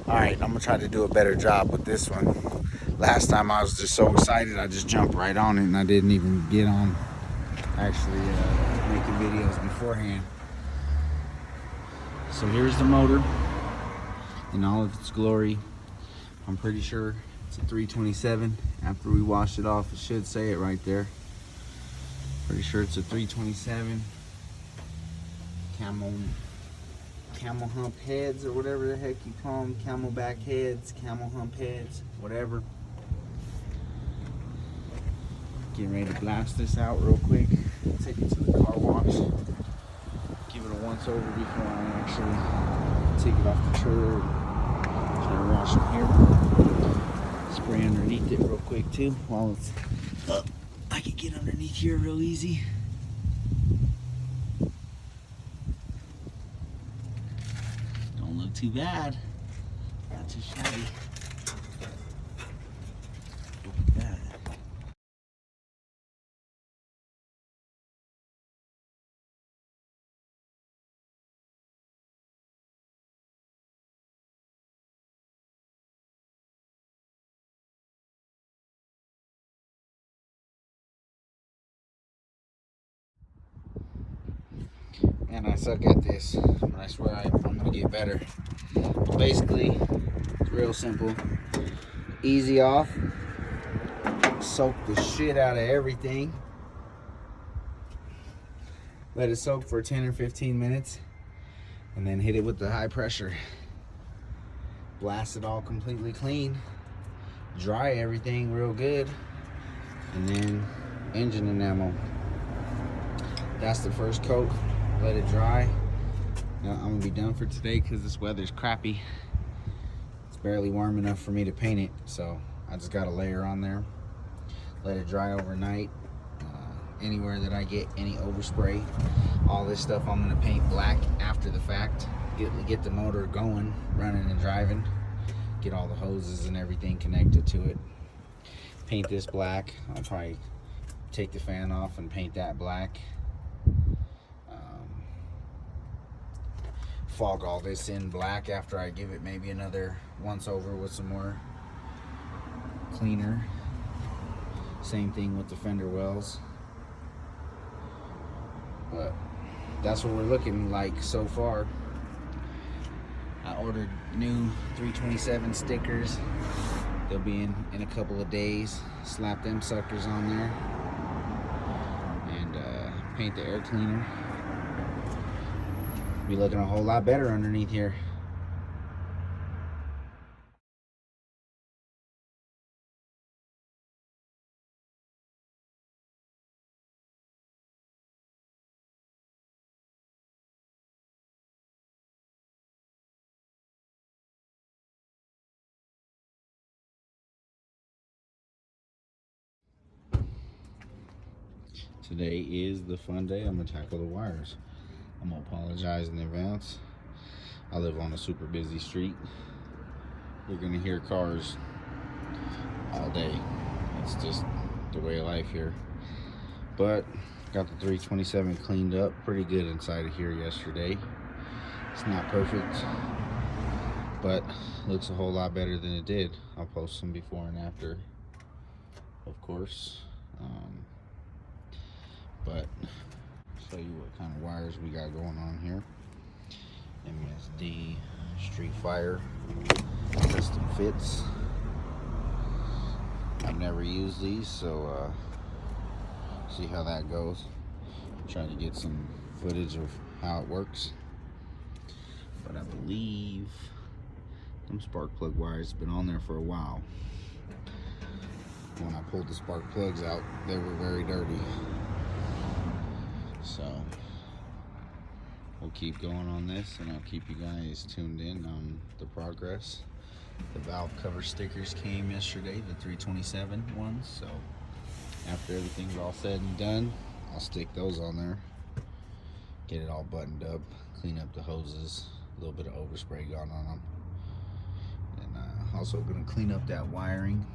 Alright, I'm gonna try to do a better job with this one. Last time I was just so excited, I just jumped right on it and I didn't even get on actually making videos beforehand. So here's the motor in all of its glory. I'm pretty sure it's a 327. After we wash it off, it should say it right there. Pretty sure it's a 327. Camel hump heads, or whatever the heck you call them. Camelback heads, camel hump heads, whatever. Getting ready to blast this out real quick. Take it to the car wash. Give it a once over before I actually take it off the trailer. Try to wash it here. Spray underneath it real quick too while it's up. I can get underneath here real easy. Don't look too bad. Not too shabby. Look at that. And I suck at this, but I swear I'm gonna get better. Basically, it's real simple. Easy off. Soak the shit out of everything. Let it soak for 10 or 15 minutes. And then hit it with the high pressure. Blast it all completely clean. Dry everything real good. And then engine enamel. That's the first coat. Let it dry. Now I'm gonna be done for today because this weather's crappy. It's barely warm enough for me to paint it, so I just got a layer on there. Let it dry overnight. Anywhere that I get any overspray, all this stuff I'm gonna paint black after the fact. Get the motor going, running and driving. Get all the hoses and everything connected to it. Paint this black. I'll probably take the fan off and paint that black. Fog all this in black after I give it maybe another once over with some more cleaner. Same thing with the fender wells. But that's what we're looking like so far. I ordered new 327 stickers. They'll be in a couple of days. Slap them suckers on there and paint the air cleaner. Be looking a whole lot better underneath here. Today is the fun day. I'm gonna tackle the wires. I'm gonna apologize in advance. I live on a super busy street. You're gonna hear cars all day. It's just the way of life here. But got the 327 cleaned up pretty good inside of here yesterday. It's not perfect, but looks a whole lot better than it did. I'll post some before and after, of course. But show you what kind of wires we got going on here. MSD Street Fire custom fits. I've never used these, so see how that goes. Try to get some footage of how it works. But I believe them spark plug wires have been on there for a while. When I pulled the spark plugs out, they were very dirty. So we'll keep going on this, and I'll keep you guys tuned in on the progress. The valve cover stickers came yesterday, the 327 ones, so after everything's all said and done, I'll stick those on there, get it all buttoned up, clean up the hoses, a little bit of overspray gone on them, and also going to clean up that wiring.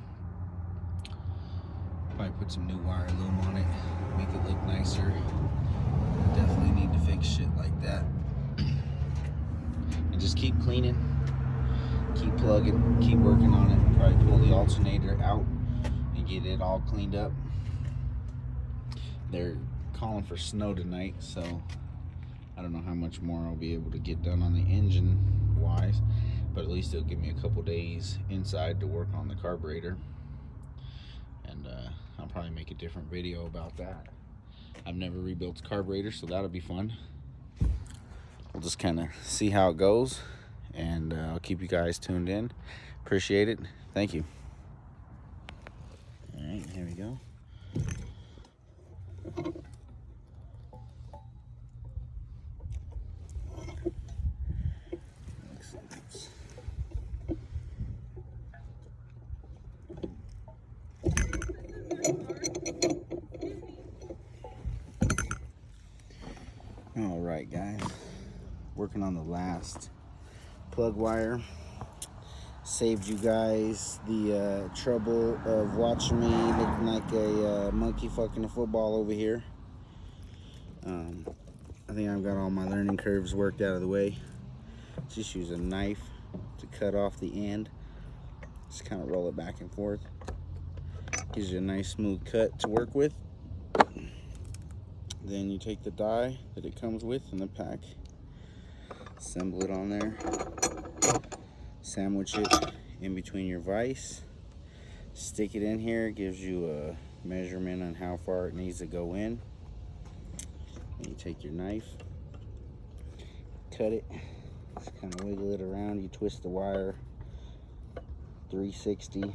Probably put some new wire loom on it, make it look nicer. Definitely need to fix shit like that. And just keep cleaning, keep plugging, keep working on it. Probably pull the alternator out and get it all cleaned up. They're calling for snow tonight, so I don't know how much more I'll be able to get done on the engine wise, but at least it'll give me a couple days inside to work on the carburetor. And I'll probably make a different video about that. I've never rebuilt a carburetor, so that'll be fun. We'll just kind of see how it goes, and I'll keep you guys tuned in. Appreciate it. Thank you. All right, here we go. All right, guys, working on the last plug wire. Saved you guys the trouble of watching me looking like a monkey fucking a football over here. I think I've got all my learning curves worked out of the way. Just use a knife to cut off the end. Just kind of roll it back and forth. Gives you a nice smooth cut to work with. Then you take the die that it comes with in the pack, assemble it on there, sandwich it in between your vise, stick it in here. It gives you a measurement on how far it needs to go in. And you take your knife, cut it, just kind of wiggle it around. You twist the wire 360,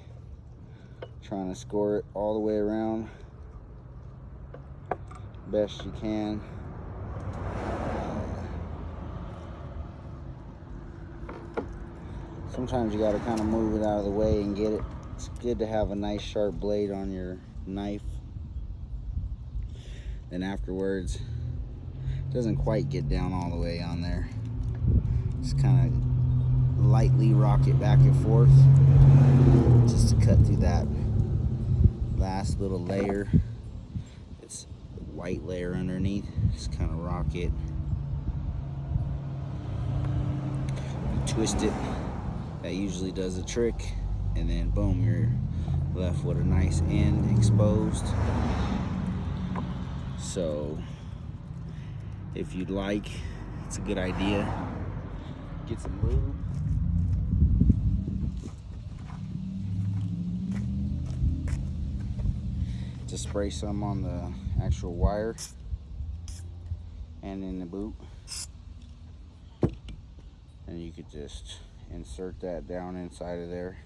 trying to score it all the way around best you can. Sometimes you got to kind of move it out of the way and get it. It's good to have a nice sharp blade on your knife. Then afterwards, it doesn't quite get down all the way on there. Just kind of lightly rock it back and forth just to cut through that last little layer. It's white layer underneath. Just kind of rock it. You twist it. That usually does the trick, and then boom, you're left with a nice end exposed. So if you'd like, it's a good idea. Get some lube. Just spray some on the actual wire and in the boot, and you could just insert that down inside of there,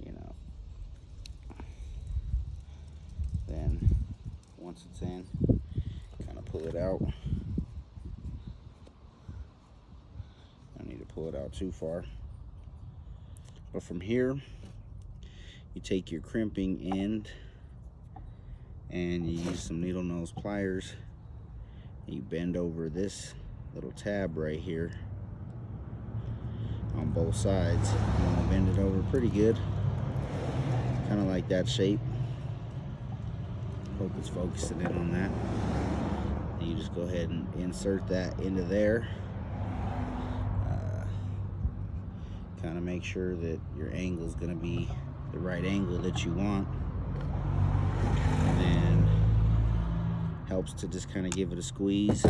you know. Then once it's in, kind of pull it out. Don't need to pull it out too far, but from here you take your crimping end and you use some needle nose pliers. You bend over this little tab right here on both sides. You want to bend it over pretty good, kind of like that shape. Hope it's focusing in on that. And you just go ahead and insert that into there. Kind of make sure that your angle is going to be the right angle that you want, and then helps to just kind of give it a squeeze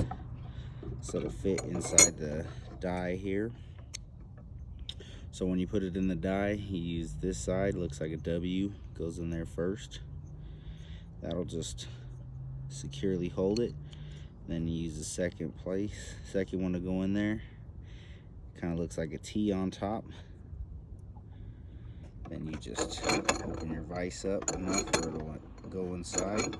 so it'll fit inside the die here. So when you put it in the die, you use this side, looks like a W, goes in there first. That'll just securely hold it. Then you use the second one to go in there. Kind of looks like a T on top. Then you just open your vise up enough where it'll go inside.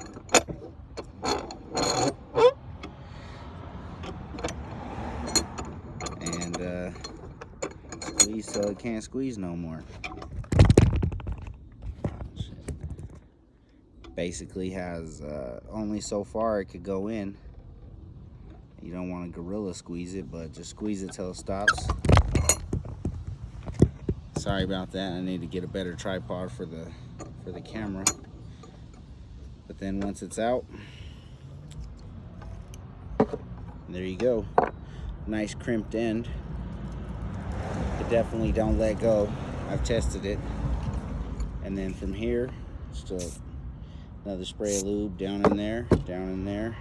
And squeeze so it can't squeeze no more. Basically has only so far it could go in. You don't want to gorilla squeeze it, but just squeeze it till it stops. Sorry about that. I need to get a better tripod for the camera. But then once it's out, there you go. Nice crimped end. But definitely don't let go. I've tested it. And then from here, just another spray of lube down in there, down in there.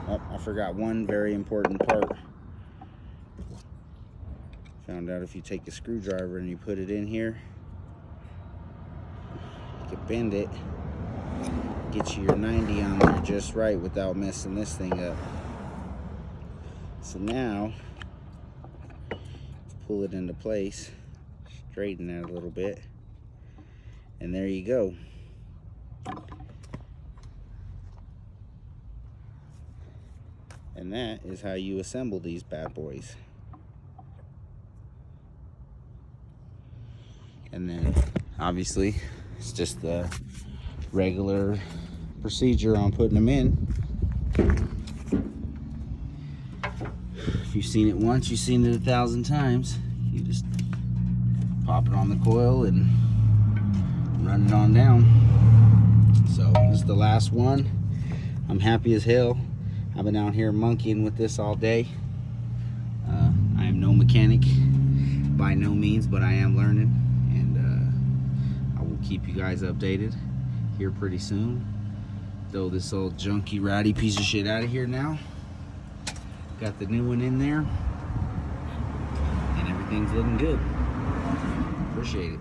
Oh, I forgot one very important part. Found out if you take a screwdriver and you put it in here, you can bend it, get you your 90 on there just right without messing this thing up. So now, pull it into place, straighten that a little bit, and there you go. And that is how you assemble these bad boys. And then obviously it's just the regular procedure on putting them in. If you've seen it once, you've seen it 1,000 times. You just pop it on the coil and run it on down. So this is the last one. I'm happy as hell. I've been out here monkeying with this all day. I am no mechanic by no means, but I am learning, and I will keep you guys updated here pretty soon. Throw this old junky ratty piece of shit out of here now. Got the new one in there, and everything's looking good. Appreciate it.